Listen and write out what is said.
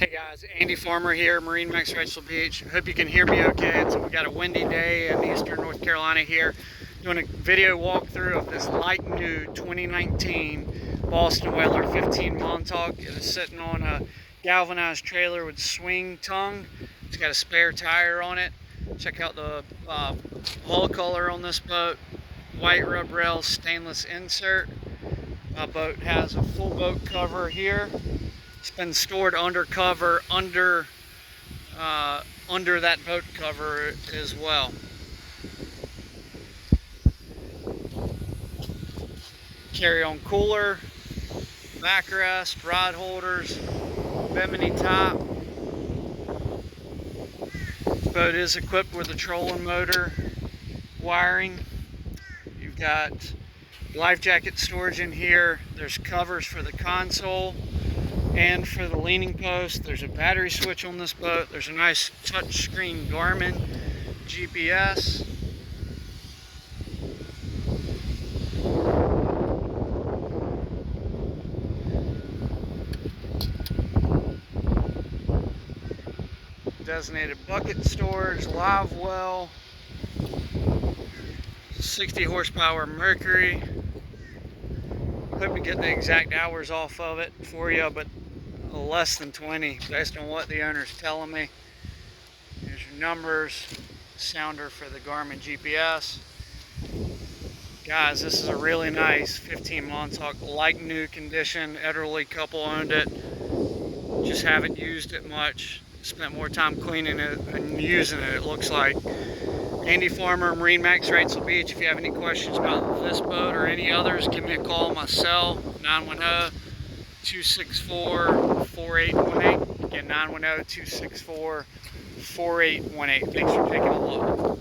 Hey guys, Andy Farmer here, MarineMax Wrightsville Beach. Hope you can hear me okay. We got a windy day in eastern North Carolina here. Doing a video walkthrough of this like new 2019 Boston Whaler 15 Montauk. It is sitting on a galvanized trailer with swing tongue. It's got a spare tire on it. Check out the hull color on this boat. White rub rails, stainless insert. Boat has a full boat cover here. It's been stored under cover, under that boat cover as well. Carry-on cooler, backrest, rod holders, bimini top. This boat is equipped with a trolling motor wiring. You've got life jacket storage in here. There's covers for the console and for the leaning post. There's a battery switch on this boat. There's a nice touchscreen Garmin GPS. Designated bucket storage, live well, 60 horsepower Mercury. Hope to get the exact hours off of it for you, but less than 20 based on what the owner's telling me. Here's your numbers, sounder for the Garmin GPS. Guys, this is a really nice 15 Montauk, like new condition. Elderly couple owned it, just haven't used it much. Spent more time cleaning it than using it, it looks like. Andy Farmer, MarineMax Wrightsville Beach. If you have any questions about this boat or any others, give me a call on my cell, 910-264-4818. Again, 910-264-4818. Thanks for taking a look.